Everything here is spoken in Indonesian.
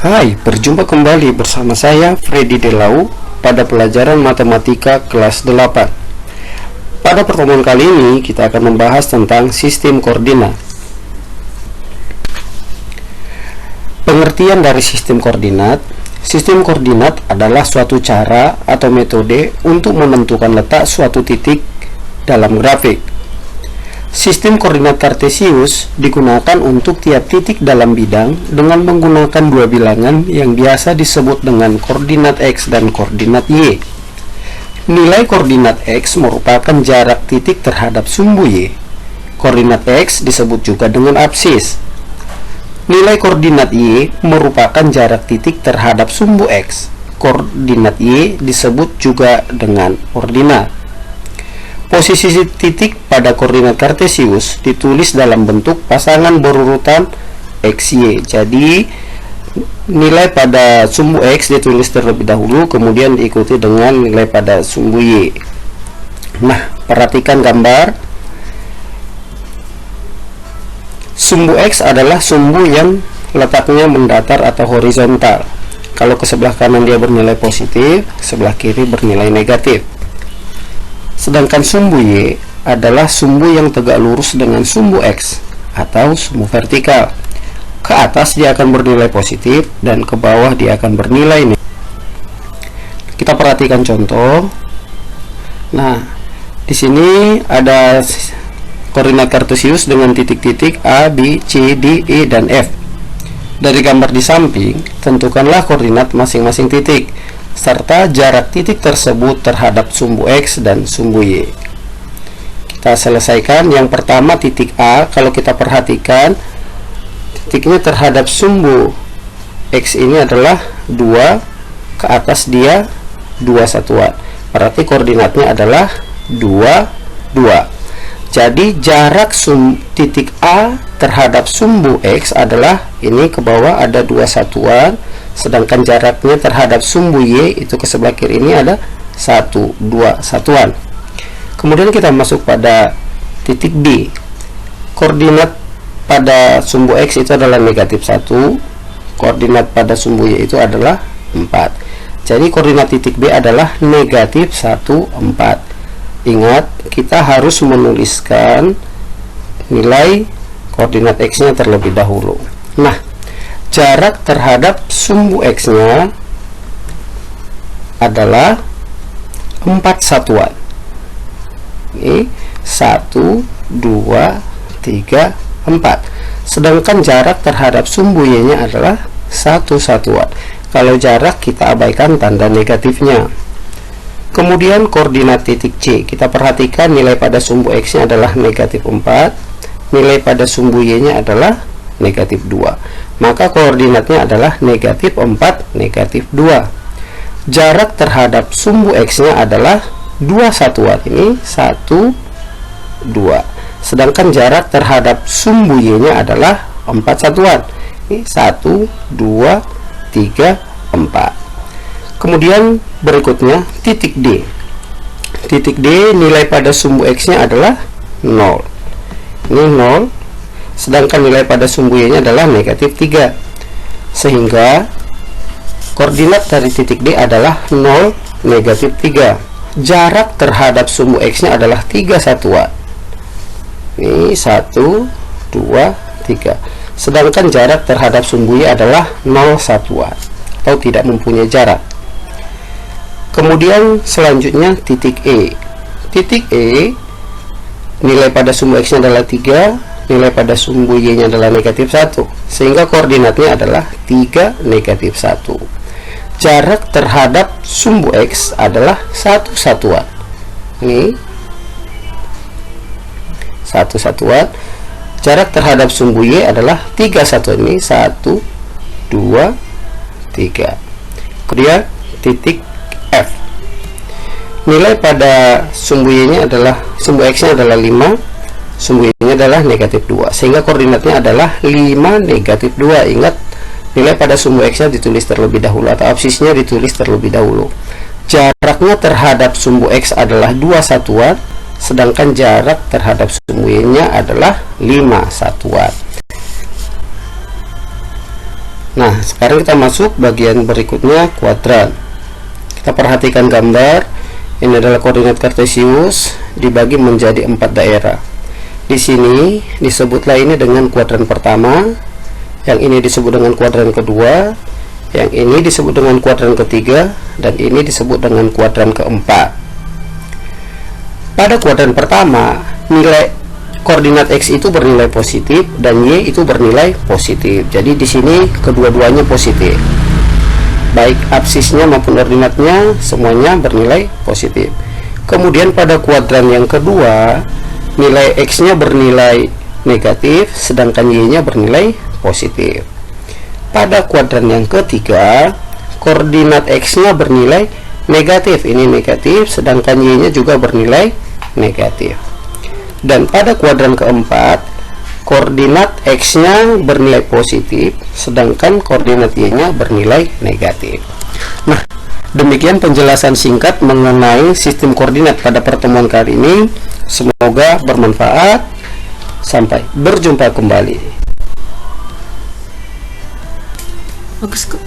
Hai, berjumpa kembali bersama saya Freddy Delau pada pelajaran matematika kelas 8. Pada pertemuan kali ini kita akan membahas tentang sistem koordinat. Pengertian dari sistem koordinat. Sistem koordinat adalah suatu cara atau metode untuk menentukan letak suatu titik dalam grafik. Sistem koordinat kartesius digunakan untuk tiap titik dalam bidang dengan menggunakan dua bilangan yang biasa disebut dengan koordinat X dan koordinat Y. Nilai koordinat X merupakan jarak titik terhadap sumbu Y. Koordinat X disebut juga dengan absis. Nilai koordinat Y merupakan jarak titik terhadap sumbu X. Koordinat Y disebut juga dengan ordinat. Posisi titik pada koordinat kartesius ditulis dalam bentuk pasangan berurutan XY. Jadi nilai pada sumbu X ditulis terlebih dahulu, kemudian diikuti dengan nilai pada sumbu Y. Nah, perhatikan gambar. Sumbu X adalah sumbu yang letaknya mendatar atau horizontal. Kalau ke sebelah kanan dia bernilai positif, sebelah kiri bernilai negatif. Sedangkan sumbu Y adalah sumbu yang tegak lurus dengan sumbu X atau sumbu vertikal. Ke atas dia akan bernilai positif dan ke bawah dia akan bernilai negatif. Kita perhatikan contoh. Nah, di sini ada koordinat kartesius dengan titik-titik A, B, C, D, E, dan F. Dari gambar di samping, tentukanlah koordinat masing-masing titik serta jarak titik tersebut terhadap sumbu X dan sumbu Y. Kita selesaikan. Yang pertama titik A, kalau kita perhatikan titiknya terhadap sumbu X ini adalah 2, ke atas dia 2 satuan. Berarti koordinatnya adalah 2, 2. Jadi jarak titik A terhadap sumbu X adalah ini, ke bawah ada 2 satuan. Sedangkan jaraknya terhadap sumbu Y itu ke sebelah kiri ini ada 1, 2 satuan. Kemudian kita masuk pada titik B. Koordinat pada sumbu X itu adalah negatif 1. Koordinat pada sumbu Y itu adalah 4. Jadi koordinat titik B adalah negatif 1, 4. Ingat, kita harus menuliskan nilai koordinat X-nya terlebih dahulu. Nah, jarak terhadap sumbu X-nya adalah 4 satuan. Ini 1, 2, 3, 4. Sedangkan jarak terhadap sumbu Y-nya adalah 1 satuan. Kalau jarak kita abaikan tanda negatifnya. Kemudian koordinat titik C, kita perhatikan nilai pada sumbu X-nya adalah negatif 4. Nilai pada sumbu Y-nya adalah negatif 2. Maka koordinatnya adalah negatif 4, negatif 2. Jarak terhadap sumbu X-nya adalah 2 satuan. Ini 1, 2. Sedangkan jarak terhadap sumbu Y-nya adalah 4 satuan. Ini 1, 2, 3, 4. Kemudian berikutnya titik D. Titik D nilai pada sumbu X-nya adalah 0. Ini 0. Sedangkan nilai pada sumbu Y-nya adalah negatif 3. Sehingga koordinat dari titik D adalah 0, negatif 3. Jarak terhadap sumbu X-nya adalah 3 satuan. Ini 1, 2, 3. Sedangkan jarak terhadap sumbu Y adalah 0 satuan atau tidak mempunyai jarak. Kemudian selanjutnya titik E. Titik E nilai pada sumbu X-nya adalah 3, nilai pada sumbu Y-nya adalah negatif 1, sehingga koordinatnya adalah 3, negatif 1. Jarak terhadap sumbu X adalah 1 satuan. Ini 1 satuan. Jarak terhadap sumbu Y adalah 3 satuan. Ini 1, 2, 3. Kemudian titik F. Nilai pada sumbu Y-nya adalah, sumbu X-nya adalah 5, sumbu Y-nya adalah negatif 2, sehingga koordinatnya adalah 5, negatif 2. Ingat, nilai pada sumbu X-nya ditulis terlebih dahulu atau absisnya ditulis terlebih dahulu. Jaraknya terhadap sumbu X adalah 2 satuan, sedangkan jarak terhadap sumbu Y-nya adalah 5 satuan. Nah, sekarang kita masuk bagian berikutnya, kuadran. Kita perhatikan gambar. Ini adalah koordinat kartesius dibagi menjadi 4 daerah. Di sini disebutlah ini dengan kuadran pertama, yang ini disebut dengan kuadran kedua, yang ini disebut dengan kuadran ketiga, dan ini disebut dengan kuadran keempat. Pada kuadran pertama, nilai koordinat X itu bernilai positif dan Y itu bernilai positif. Jadi di sini kedua-duanya positif. Baik absisnya maupun ordinatnya semuanya bernilai positif. Kemudian pada kuadran yang kedua, nilai X-nya bernilai negatif sedangkan Y-nya bernilai positif. Pada kuadran yang ketiga, koordinat X-nya bernilai negatif, ini negatif, sedangkan Y-nya juga bernilai negatif. Dan pada kuadran keempat, koordinat X-nya bernilai positif, sedangkan koordinat Y-nya bernilai negatif. Nah, demikian penjelasan singkat mengenai sistem koordinat pada pertemuan kali ini. Semoga bermanfaat. Sampai berjumpa kembali. Bagus kok.